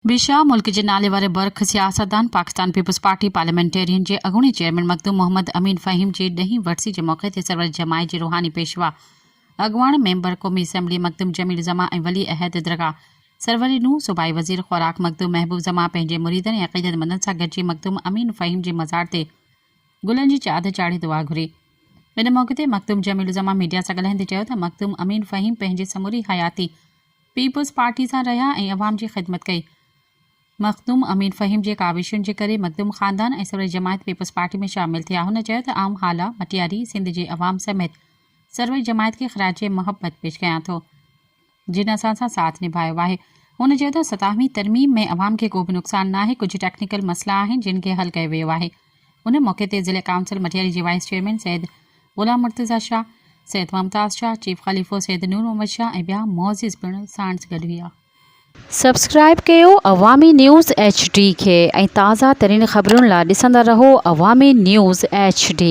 Visa मुल्क जे नाले वारे बर्ख सियासतदान पाकिस्तान पीपल्स पार्टी पार्लियामेंटेरियन जे अॻूणे चेयरमैन मखदूम मोहम्मद अमीन फ़हीम जे ॾहीं वरसी जे मौक़े ते सरवर जमायत जे रूहानी पेशवा अॻवान मेंबर क़ौमी असम्बली मखदूम जमील ज़मा ऐं वली अहद दरगाह सरवरी नूं सूबाई वज़ीर ख़ुराक मखदूम महबूब ज़मा पंहिंजे मुरीदनि ऐं अक़ीदतमंदनि सां गॾिजी मखदूम अमीन फ़हीम जे मज़ार ते गुलनि जी चाद चाढ़े दुआ घुरी। इन मौक़े ते मखदूम जमील ज़मा मीडिया सां ॻाल्हाईंदे चयो त मखदूम अमीन फ़हीम पंहिंजे समूरी हयाती पीपल्स पार्टी सां रहिया ऐं अवाम जी ख़िदमत कई। मखदूम अमीन फ़हीम जे काविशुनि जे करे मखदूम ख़ानदान ऐं सरवर जमायत पीपल्स पार्टी में शामिल थिया। हुन चयो त आऊं हाला मटियारी सिंध जे अवाम समेत सरवर जमायत खे ख़राज मोहब्बत पेश कयां थो जिन असां सां साथ निभायो आहे। हुन चयो त 17वीं तरमीम में अवाम खे को बि नुक़सानु न आहे, कुझु टेक्निकल मसइला आहिनि जिन खे हल कयो वियो आहे। उन मौक़े ते ज़िले काउंसिल मटियारी जे वाइस चेयरमैन सैयद ग़ुलाम मुर्तज़ा शाह, सैयद मुमताज़ शाह, चीफ ख़लीफ़ो सैयद नूर मोहम्मद शाह ऐं ॿिया मुअज़्ज़िज़ पिणु साणुसि गॾु हुआ। सब्सक्राइब कयो अवामी न्यूज़ HD खे ऐं ताज़ा तरीन ख़बरुनि लाइ ॾिसंदा रहो अवामी न्यूज़ HD।